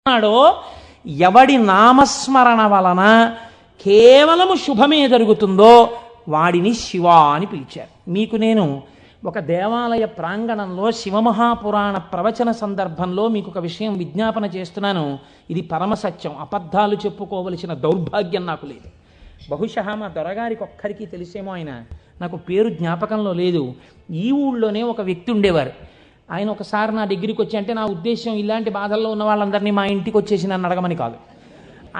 ఉన్నాడో ఎవడి నామస్మరణ వలన కేవలము శుభమే జరుగుతుందో వాడిని శివ అని పిలిచారు. మీకు నేను ఒక దేవాలయ ప్రాంగణంలో శివమహాపురాణ ప్రవచన సందర్భంలో మీకు ఒక విషయం విజ్ఞాపన చేస్తున్నాను. ఇది పరమసత్యం, అబద్ధాలు చెప్పుకోవలసిన దౌర్భాగ్యం నాకు లేదు. బహుశా మా దొరగారికి ఒక్కరికి తెలిసేమో, ఆయన నాకు పేరు జ్ఞాపకంలో లేదు. ఈ ఊళ్ళోనే ఒక వ్యక్తి ఉండేవారు. ఆయన ఒకసారి నా దగ్గరికి వచ్చి, అంటే నా ఉద్దేశం ఇలాంటి బాధల్లో ఉన్న వాళ్ళందరినీ మా ఇంటికి వచ్చేసి నన్ను అడగమని కాదు.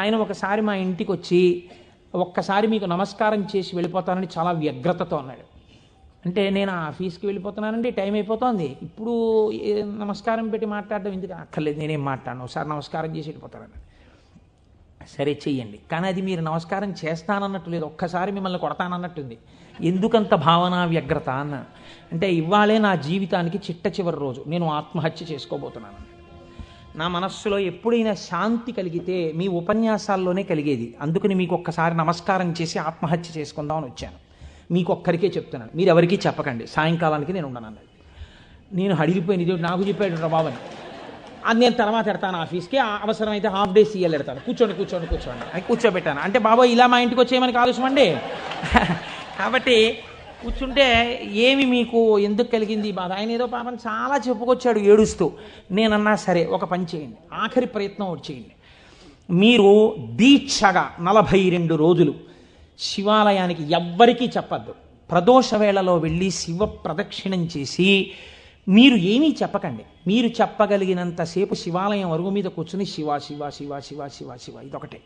ఆయన ఒకసారి మా ఇంటికి వచ్చి, ఒక్కసారి మీకు నమస్కారం చేసి వెళ్ళిపోతానని చాలా వ్యగ్రతతో అన్నాడు. అంటే నేను ఆఫీస్కి వెళ్ళిపోతున్నానండి, టైం అయిపోతుంది, ఇప్పుడు నమస్కారం పెట్టి మాట్లాడడం ఎందుకు? అక్కర్లేదు, నేనేం మాట్లాడను, ఒకసారి నమస్కారం చేసి వెళ్ళిపోతానని. సరే చెయ్యండి, కానీ అది మీరు నమస్కారం చేస్తానన్నట్టు లేదు, ఒక్కసారి మిమ్మల్ని కొడతానన్నట్టుంది. ఎందుకంత భావన వ్యగ్రత అన్న అంటే, ఇవాళే నా జీవితానికి చిట్ట చివరి రోజు, నేను ఆత్మహత్య చేసుకోబోతున్నాను. నా మనస్సులో ఎప్పుడైనా శాంతి కలిగితే మీ ఉపన్యాసాల్లోనే కలిగేది. అందుకని మీకు ఒక్కసారి నమస్కారం చేసి ఆత్మహత్య చేసుకుందామని వచ్చాను. మీకు ఒక్కరికే చెప్తున్నాను, మీరు ఎవరికీ చెప్పకండి, సాయంకాలానికి నేను ఉండను అన్నది. నేను హడిలిపోయిన ఇది నాకు చెప్పాడు బాబని, అది నేను తర్వాత ఎడతాను ఆఫీస్కి, అవసరమైతే హాఫ్ డే సీఎల్ ఎడతాను, కూర్చోండి అని కూర్చోబెట్టాను. అంటే బాబా ఇలా మా ఇంటికి వచ్చేయమని ఆలోచన అండి. కాబట్టి కూర్చుంటే ఏమి మీకు ఎందుకు కలిగింది బాధ? ఆయన ఏదో పాపం చాలా చెప్పుకొచ్చాడు ఏడుస్తూ. నేనన్నా సరే ఒక పని చేయండి, ఆఖరి ప్రయత్నం ఒకటి చేయండి. మీరు దీక్షగా 42 రోజులు శివాలయానికి ఎవ్వరికీ చెప్పద్దు. ప్రదోష వేళలో వెళ్ళి శివ ప్రదక్షిణం చేసి మీరు ఏమీ చెప్పకండి. మీరు చెప్పగలిగినంతసేపు శివాలయం అరుగు మీద కూర్చుని శివ శివ శివ శివ శివ శివ ఇదొకటే.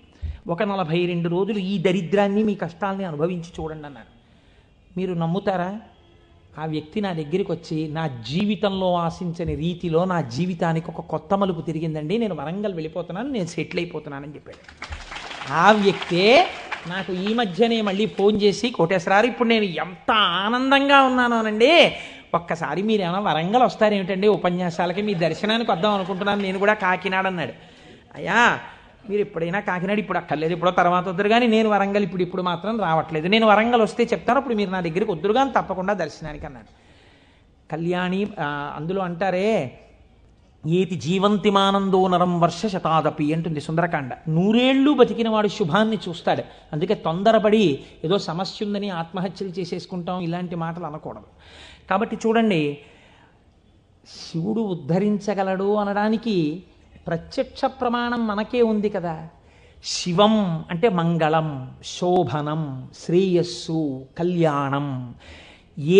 ఒక 42 రోజులు ఈ దరిద్రాన్ని, మీ కష్టాల్ని అనుభవించి చూడండి అన్నారు. మీరు నమ్ముతారా? ఆ వ్యక్తి నా దగ్గరికి వచ్చి, నా జీవితంలో ఆశించని రీతిలో నా జీవితానికి ఒక కొత్త మలుపు తిరిగిందండి, నేను వరంగల్ వెళ్ళిపోతున్నాను, నేను సెటిల్ అయిపోతున్నానని చెప్పాడు. ఆ వ్యక్తే నాకు ఈ మధ్యనే మళ్ళీ ఫోన్ చేసి, కోటేశ్వరారు ఇప్పుడు నేను ఎంత ఆనందంగా ఉన్నానోనండి, ఒక్కసారి మీరు ఏమైనా వరంగల్ వస్తారేమిటండి ఉపన్యాసాలకి, మీ దర్శనానికి వద్దాం అనుకుంటున్నాను, నేను కూడా కాకినాడ అన్నాడు. అయ్యా మీరు ఎప్పుడైనా కాకినాడ, ఇప్పుడు అక్కర్లేదు, ఇప్పుడో తర్వాత వద్దురు కానీ, నేను వరంగల్ ఇప్పుడు మాత్రం రావట్లేదు, నేను వరంగల్ వస్తే చెప్తాను, అప్పుడు మీరు నా దగ్గరికి వద్దురు కానీ తప్పకుండా దర్శనానికి అన్నాడు. కళ్యాణి అందులో అంటారే, ఏతి జీవంతిమానందో నరం వర్ష శతాదపి అంటుంది సుందరకాండ. 100 ఏళ్ళు బతికిన వాడు శుభాన్ని చూస్తాడు. అందుకే తొందరపడి ఏదో సమస్య ఉందని ఆత్మహత్యలు చేసేసుకుంటాం, ఇలాంటి మాటలు అనకూడదు. కాబట్టి చూడండి, శివుడు ఉద్ధరించగలడు అనడానికి ప్రత్యక్ష ప్రమాణం మనకే ఉంది కదా. శివం అంటే మంగళం, శోభనం, శ్రేయస్సు, కళ్యాణం.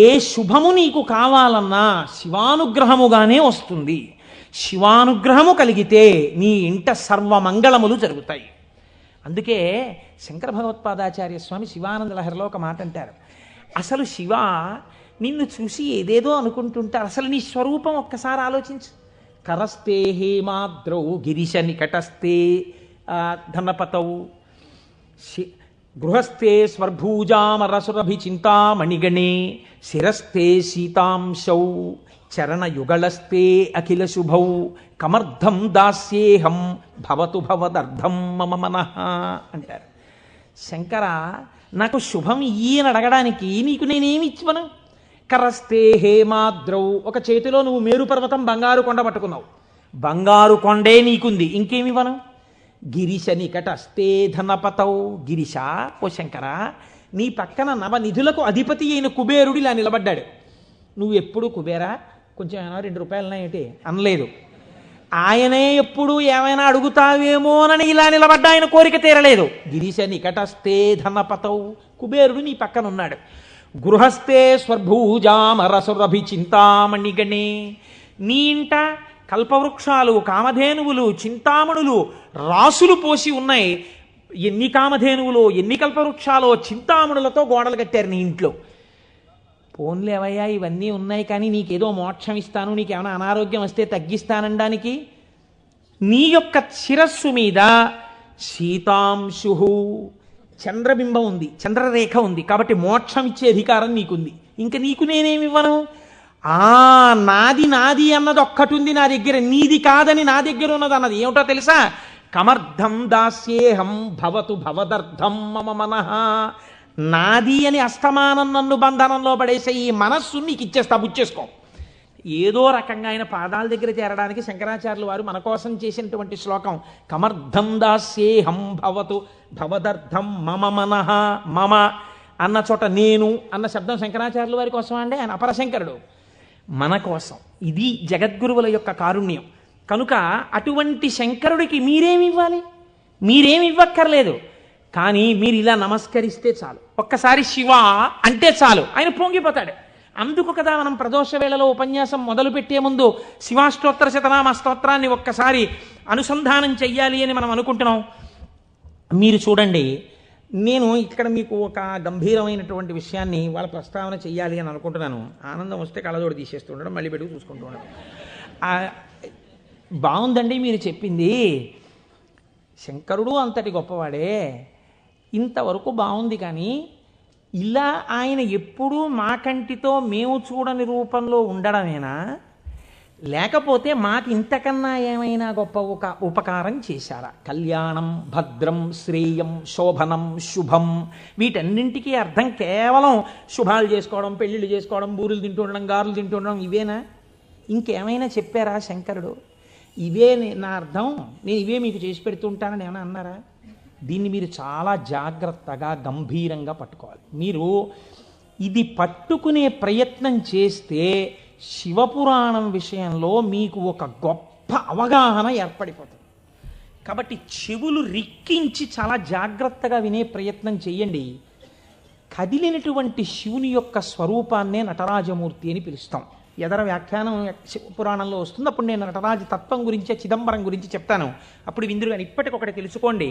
ఏ శుభము నీకు కావాలన్నా శివానుగ్రహముగానే వస్తుంది. శివానుగ్రహము కలిగితే నీ ఇంట సర్వమంగళములు జరుగుతాయి. అందుకే శంకర భగవత్పాదాచార్య స్వామి శివానంద లహరిలో ఒక మాట అంటారు, అసలు శివ నిన్ను చూసి ఏదేదో అనుకుంటుంటారు, అసలు నీ స్వరూపం ఒక్కసారి ఆలోచించు. కరస్తే హేమాద్రౌ గిరిశ నికటస్తే ధనపతౌ గృహస్థే స్వర్భూజామరసురభి చింతామణిగణే శిరస్థే సీతాంశౌ చరణయుగళస్తే అఖిల శుభౌ కమర్థం దాస్యేహం భవతు భవదర్థం మమ మనః అంటారు. శంకర, నాకు శుభం ఇయ్యని అడగడానికి నీకు నేనేమి ఇచ్చివను? కరస్తే హేమాద్రౌ, ఒక చేతిలో నువ్వు మేరు పర్వతం బంగారు కొండ పట్టుకున్నావు, బంగారు కొండే నీకుంది, ఇంకేమివ్వను? గిరిశ నికటస్తే ధనపతౌ, గిరిశ ఓ శంకర, నీ పక్కన నవనిధులకు అధిపతి అయిన కుబేరుడు ఇలా నిలబడ్డాడు. నువ్వు ఎప్పుడు కుబేరా కొంచెం ఏమైనా 2 రూపాయలనా ఏంటి అనలేదు. ఆయనే ఎప్పుడు ఏమైనా అడుగుతావేమోనని ఇలా నిలబడ్డా, ఆయన కోరిక తీరలేదు. గిరిశ నికటస్తే ధనపతౌ, కుబేరుడు నీ పక్కన ఉన్నాడు. గృహస్థే స్వర్భూజామరసురభి చింతామణిగణే, నీ ఇంట కల్పవృక్షాలు, కామధేనువులు, చింతామణులు రాసులు పోసి ఉన్నాయి. ఎన్ని కామధేనువులో, ఎన్ని కల్పవృక్షాలో, చింతామణులతో గోడలు కట్టారు నీ ఇంట్లో. పోన్లేవయ్యా ఇవన్నీ ఉన్నాయి, కానీ నీకేదో మోక్షం ఇస్తాను, నీకేమైనా అనారోగ్యం వస్తే తగ్గిస్తానడానికి నీ యొక్క శిరస్సు మీద సీతాంశు చంద్రబింబం ఉంది, చంద్రరేఖ ఉంది, కాబట్టి మోక్షం ఇచ్చే అధికారం నీకుంది. ఇంకా నీకు నేనేమివ్వను? నాది నాది అన్నది ఒక్కటి ఉంది నా దగ్గర, నీది కాదని నా దగ్గర ఉన్నది అన్నది ఏమిటో తెలుసా? కమర్థం దాస్యేహం భవతు భవదర్థం మమ మనః. నాది అని అస్తమానం నన్ను బంధనంలో పడేసే ఈ మనస్సు నీకు ఇచ్చేస్తా, బుచ్చేసుకో. ఏదో రకంగా ఆయన పాదాల దగ్గర చేరడానికి శంకరాచార్యులు వారు మన కోసం చేసినటువంటి శ్లోకం కమర్థం దాస్యేహం భవతు భవదర్థం మమ మనః మమ అన్న చోట నేను అన్న శబ్దం శంకరాచార్యుల వారి కోసం అండి, ఆయన అపరశంకరుడు. మన కోసం. ఇది జగద్గురువుల యొక్క కారుణ్యం. కనుక అటువంటి శంకరుడికి మీరేమి ఇవ్వాలి? మీరేమి ఇవ్వక్కర్లేదు. కానీ మీరు ఇలా నమస్కరిస్తే చాలు, ఒక్కసారి శివ అంటే చాలు, ఆయన పొంగిపోతాడు. అందుకు కదా మనం ప్రదోష వేళలో ఉపన్యాసం మొదలుపెట్టే ముందు శివాష్టోత్తర శతనామ స్తోత్రాన్ని ఒక్కసారి అనుసంధానం చెయ్యాలి అని మనం అనుకుంటున్నాం. మీరు చూడండి, నేను ఇక్కడ మీకు ఒక గంభీరమైనటువంటి విషయాన్ని వాళ్ళ ప్రస్తావన చెయ్యాలి అని అనుకుంటున్నాను. ఆనందం వస్తే కళ్ళజోడు తీసేస్తూ ఉండడం, మళ్ళీ పెట్టుకు చూసుకుంటూ ఉండడం. బాగుందండి మీరు చెప్పింది, శంకరుడు అంతటి గొప్పవాడే, ఇంతవరకు బాగుంది. కానీ ఇలా ఆయన ఎప్పుడూ మా కంటితో మేము చూడని రూపంలో ఉండడమేనా, లేకపోతే మాకు ఇంతకన్నా ఏమైనా గొప్ప ఉపకారం చేశారా? కళ్యాణం, భద్రం, శ్రేయం, శోభనం, శుభం, వీటన్నింటికీ అర్థం కేవలం శుభాలు చేసుకోవడం, పెళ్ళిళ్ళు చేసుకోవడం, బూరులు తింటూ ఉండడం, గారులు తింటూ ఉండడం, ఇవేనా? ఇంకేమైనా చెప్పారా శంకరుడు? ఇవే నా అర్థం, నేను ఇవే మీకు చేసి పెడుతుంటానని ఏమైనా అన్నారా? దీన్ని మీరు చాలా జాగ్రత్తగా గంభీరంగా పట్టుకోవాలి. మీరు ఇది పట్టుకునే ప్రయత్నం చేస్తే శివపురాణం విషయంలో మీకు ఒక గొప్ప అవగాహన ఏర్పడిపోతుంది. కాబట్టి చెవులు రిక్కించి చాలా జాగ్రత్తగా వినే ప్రయత్నం చేయండి. కదిలినటువంటి శివుని యొక్క స్వరూపాన్నే నటరాజమూర్తి అని పిలుస్తాం. ఎదర వ్యాఖ్యానం పురాణంలో వస్తుంది, అప్పుడు నేను నటరాజ తత్వం గురించి, చిదంబరం గురించి చెప్తాను. అప్పుడు విందురు కానీ ఇప్పటికొకటి తెలుసుకోండి,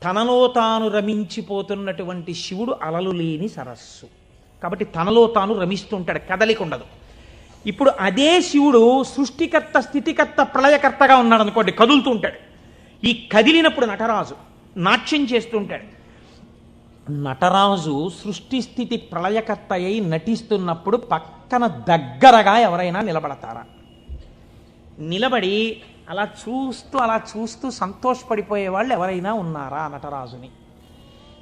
తనలో తాను రమించిపోతున్నటువంటి శివుడు అలలు లేని సరస్సు. కాబట్టి తనలో తాను రమిస్తుంటాడు, కదలిక ఉండదు. ఇప్పుడు అదే శివుడు సృష్టికర్త, స్థితికర్త, ప్రళయకర్తగా ఉన్నాడు అనుకోండి, కదులుతూ ఉంటాడు. ఈ కదిలినప్పుడు నటరాజు నాట్యం చేస్తుంటాడు. నటరాజు సృష్టి స్థితి ప్రళయకర్త అయి నటిస్తున్నప్పుడు పక్కన దగ్గరగా ఎవరైనా నిలబడతారా? నిలబడి అలా చూస్తూ సంతోషపడిపోయే వాళ్ళు ఎవరైనా ఉన్నారా నటరాజుని?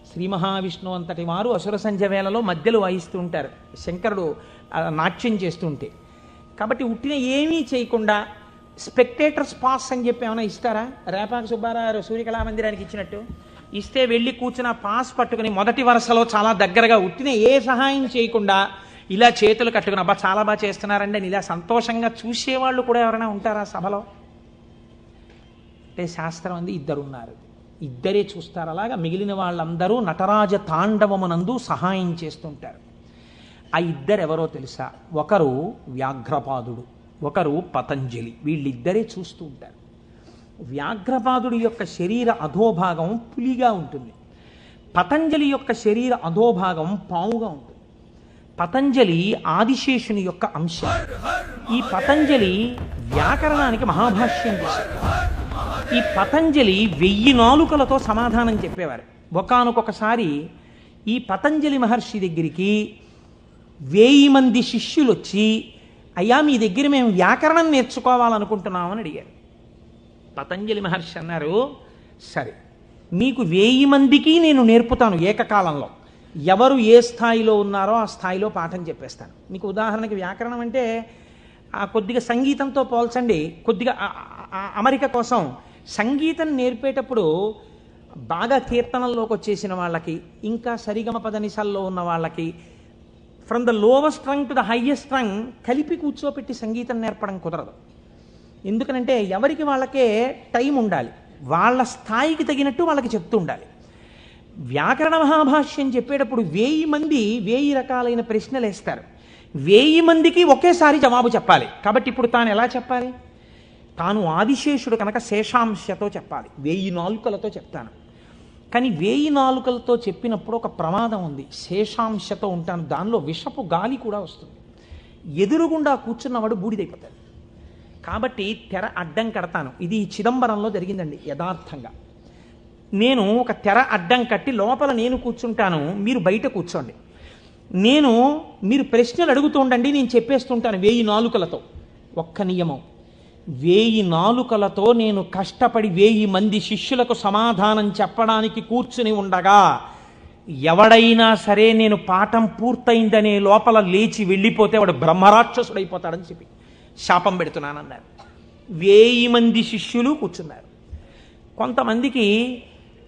శ్రీ మహావిష్ణువు అంతటి వారు అసుర సంధ్య వేళలో మధ్యలో వాయిస్తూ ఉంటారు, శంకరుడు నాట్యం చేస్తుంటే. కాబట్టి ఉట్టిన ఏమీ చేయకుండా స్పెక్టేటర్స్ పాస్ అని చెప్పి ఏమైనా ఇస్తారా? రేపాక సుబ్బారావు సూర్యకళా మందిరానికి ఇచ్చినట్టు ఇస్తే వెళ్ళి కూర్చున్న పాస్ పట్టుకుని మొదటి వరుసలో చాలా దగ్గరగా ఉట్టిన ఏ సహాయం చేయకుండా ఇలా చేతులు కట్టుకుని అబ్బా చాలా బాగా చేస్తున్నారండి అని ఇలా సంతోషంగా చూసేవాళ్ళు కూడా ఎవరైనా ఉంటారా సభలో? అంటే శాస్త్రం అంది ఇద్దరున్నారు, ఇద్దరే చూస్తారు. అలాగా మిగిలిన వాళ్ళందరూ నటరాజ తాండవమునందు సహాయం చేస్తుంటారు. ఆ ఇద్దరెవరో తెలుసా? ఒకరు వ్యాఘ్రపాదుడు, ఒకరు పతంజలి. వీళ్ళిద్దరే చూస్తూ ఉంటారు. వ్యాఘ్రపాదుడి యొక్క శరీర అధోభాగం పులిగా ఉంటుంది, పతంజలి యొక్క శరీర అధోభాగం పావుగా ఉంటుంది. పతంజలి ఆదిశేషుని యొక్క అంశం. ఈ పతంజలి వ్యాకరణానికి మహాభాష్యం చేశారు. ఈ పతంజలి 1000 నాలుకలతో సమాధానం చెప్పేవారు. ఒకానొకసారి ఈ పతంజలి మహర్షి దగ్గరికి 1000 మంది శిష్యులు వచ్చి, అయ్యా మీ దగ్గర మేము వ్యాకరణం నేర్చుకోవాలనుకుంటున్నామని అడిగారు. పతంజలి మహర్షి అన్నారు, సరే మీకు 1000 మందికి నేను నేర్పుతాను ఏకకాలంలో. ఎవరు ఏ స్థాయిలో ఉన్నారో ఆ స్థాయిలో పాఠం చెప్పేస్తాను. మీకు ఉదాహరణకి వ్యాకరణం అంటే కొద్దిగా సంగీతంతో పోల్చండి. కొద్దిగా అమరిక కోసం సంగీతం నేర్పేటప్పుడు బాగా కీర్తనల్లోకి వచ్చేసిన వాళ్ళకి, ఇంకా సరిగమ పదనిసల్లో ఉన్న వాళ్ళకి, from the lowest string to the highest string కలిపి కూర్చోపెట్టి సంగీతం నేర్పడం కుదరదు. ఎందుకనంటే ఎవరికి వాళ్ళకే టైం ఉండాలి, వాళ్ళ స్థాయికి తగినట్టు వాళ్ళకి చెప్తూ ఉండాలి. వ్యాకరణ మహాభాష్యం చెప్పేటప్పుడు 1000 మంది 1000 రకాలైన ప్రశ్నలు వేస్తారు. 1000 మందికి ఒకేసారి జవాబు చెప్పాలి. కాబట్టి ఇప్పుడు తాను ఎలా చెప్పాలి? తాను ఆదిశేషుడు కనుక శేషాంశతో చెప్పాలి, 1000 నాలుకలతో చెప్తాను. కానీ 1000 నాలుకలతో చెప్పినప్పుడు ఒక ప్రమాదం ఉంది. శేషాంశతో ఉంటాను, దానిలో విషపు గాలి కూడా వస్తుంది, ఎదురుగుండా కూర్చున్నవాడు బూడిదైపోతాడు. కాబట్టి తెర అడ్డం కడతాను. ఇది చిదంబరంలో జరిగిందండి యథార్థంగా. నేను ఒక తెర అడ్డం కట్టి లోపల నేను కూర్చుంటాను, మీరు బయట కూర్చోండి. మీరు ప్రశ్నలు అడుగుతూ ఉండండి, నేను చెప్పేస్తుంటాను 1000 నాలుకలతో. ఒక్క నియమం, 1000 నాలుకలతో నేను కష్టపడి 1000 మంది శిష్యులకు సమాధానం చెప్పడానికి కూర్చుని ఉండగా ఎవడైనా సరే నేను పాఠం పూర్తయిందనే లోపల లేచి వెళ్ళిపోతే వాడు బ్రహ్మరాక్షసుడైపోతాడని చెప్పి శాపం పెడుతున్నానన్నారు. 1000 మంది శిష్యులు కూర్చున్నారు. కొంతమందికి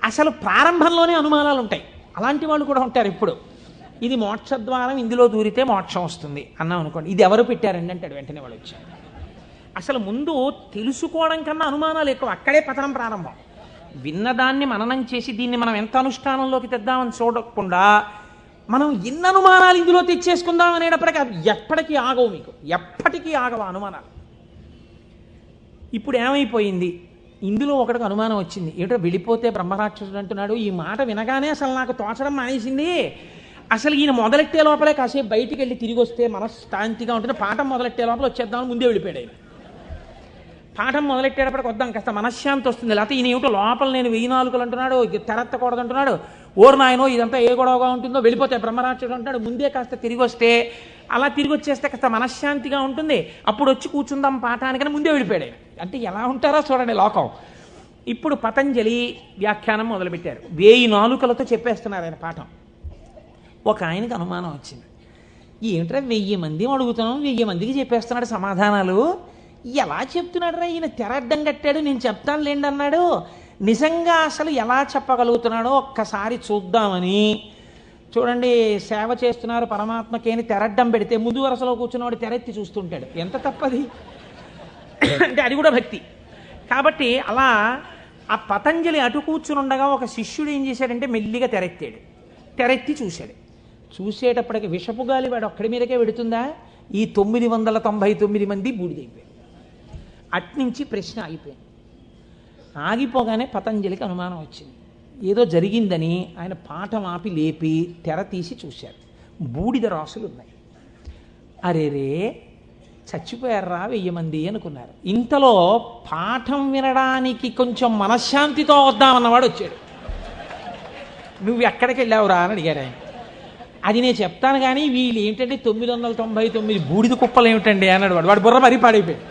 అసలు ప్రారంభంలోనే అనుమానాలు ఉంటాయి. అలాంటి వాళ్ళు కూడా ఉంటారు. ఇప్పుడు ఇది మోక్షద్వారం, ఇందులో దూరితే మోక్షం వస్తుంది అన్నాం అనుకోండి, ఇది ఎవరు పెట్టారండి అంటాడు. వెంటనే వాళ్ళు వచ్చారు. అసలు ముందు తెలుసుకోవడం కన్నా అనుమానాలు ఎక్కువ. అక్కడే పతనం ప్రారంభం. విన్నదాన్ని మననం చేసి దీన్ని మనం ఎంత అనుష్ఠానంలోకి తెద్దామని చూడకుండా మనం ఎన్ని అనుమానాలు ఇందులో తెచ్చేసుకుందాం అనేటప్పటికీ అవి ఎప్పటికీ ఆగవు. మీకు ఎప్పటికీ ఆగవు అనుమానాలు. ఇప్పుడు ఏమైపోయింది, ఇందులో ఒకటికి అనుమానం వచ్చింది. ఏమిటో వెళ్ళిపోతే బ్రహ్మరాక్షసుడు అంటున్నాడు. ఈ మాట వినగానే అసలు నాకు తోచడం మానేసింది. అసలు ఈయన మొదలెట్టే లోపలే కాసేపు బయటికి వెళ్ళి తిరిగి వస్తే మనశ్శాంతిగా ఉంటుంది. పాఠం మొదలెట్టే లోపల వచ్చేద్దామని ముందే వెళ్ళిపోయాడు ఆయన. పాఠం మొదలెట్టేటప్పటికి వద్దాం కాస్త మనశ్శాంతి వస్తుంది. లేకపోతే ఈయన ఏమిటో లోపల నేను 1000 నాలుకలు అంటున్నాడు, తెరత్తకూడదు అంటున్నాడు. ఓరు నాయనో ఇదంతా ఏ గొడవగా ఉంటుందో, వెళ్ళిపోతే బ్రహ్మరాక్షసుడు అంటాడు. ముందే కాస్త తిరిగి వస్తే, అలా తిరిగి వచ్చేస్తే కాస్త మనశ్శాంతిగా ఉంటుంది. అప్పుడు వచ్చి కూర్చుందాం పాఠానికని ముందే వెళ్ళిపోయాడు ఆయన. అంటే ఎలా ఉంటారో చూడండి లోకం. ఇప్పుడు పతంజలి వ్యాఖ్యానం మొదలుపెట్టారు. 1000 నాలుకలతో చెప్పేస్తున్నారు ఆయన పాఠం. ఒక ఆయనకి అనుమానం వచ్చింది. ఏమిట్రా 1000 మంది అడుగుతున్నాం, 1000 మందికి చెప్పేస్తున్నాడు సమాధానాలు, ఎలా చెప్తున్నాడు రా ఈయన? తెరడ్డం కట్టాడు, నేను చెప్తాను లేండి అన్నాడు. నిజంగా అసలు ఎలా చెప్పగలుగుతున్నాడో ఒక్కసారి చూద్దామని. చూడండి, సేవ చేస్తున్నారు పరమాత్మకి అని తెరడ్డం పెడితే ముందు వరుసలో కూర్చున్నవాడు తెరెత్తి చూస్తుంటాడు. ఎంత తప్పది అంటే అది కూడా భక్తి. కాబట్టి అలా ఆ పతంజలి అటు కూర్చుని ఉండగా ఒక శిష్యుడు ఏం చేశాడంటే మెల్లిగా తెరెత్తాడు. తెరెత్తి చూశాడు. చూసేటప్పటికి విషపు గాలి వాడు ఒక్కడి మీదకే వెడుతుందా? ఈ 999 మంది బూడిదైపోయారు. అట్నుంచి ప్రశ్న ఆగిపోయింది. ఆగిపోగానే పతంజలికి అనుమానం వచ్చింది. ఏదో జరిగిందని ఆయన పాఠం ఆపి లేపి తెర తీసి చూశారు. బూడిద రాసులు ఉన్నాయి. అరేరే చచ్చిపోయారా 1000 మంది అనుకున్నారు. ఇంతలో పాఠం వినడానికి కొంచెం మనశ్శాంతితో వద్దామన్నవాడు వచ్చాడు. నువ్వు ఎక్కడికి వెళ్ళావురా అని అడిగాడు ఆయన. అది నేను చెప్తాను కానీ వీళ్ళు ఏంటంటే 999 బూడిద కుప్పలు ఏమిటండి అన్నాడు వాడు. వాడు బుర్ర మరీ పాడైపోయాడు.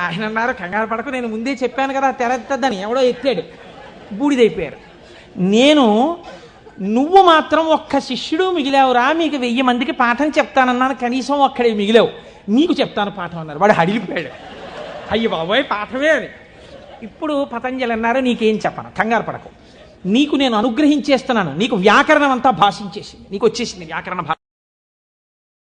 ఆయన అన్నారు, కంగారు పడకు, నేను ముందే చెప్పాను కదా తెరెత్తద్దని. ఎవడో ఎత్తాడు, బూడిదైపోయారు. నువ్వు మాత్రం ఒక్క శిష్యుడు మిగిలావురా, మీకు 1000 మందికి పాఠం చెప్తానన్నాను, కనీసం ఒక్కడే మిగిలావు, నీకు చెప్తాను పాఠం అన్నారు. వాడు హడిలిపోయాడు. అయ్యి బాబోయ్ పాఠమే అని. ఇప్పుడు పతంజలి అన్నారు, నీకేం చెప్పను, కంగారు పడకు, నీకు నేను అనుగ్రహించేస్తున్నాను, నీకు వ్యాకరణం అంతా భాషించేసింది, నీకు వచ్చేసింది వ్యాకరణ భాష.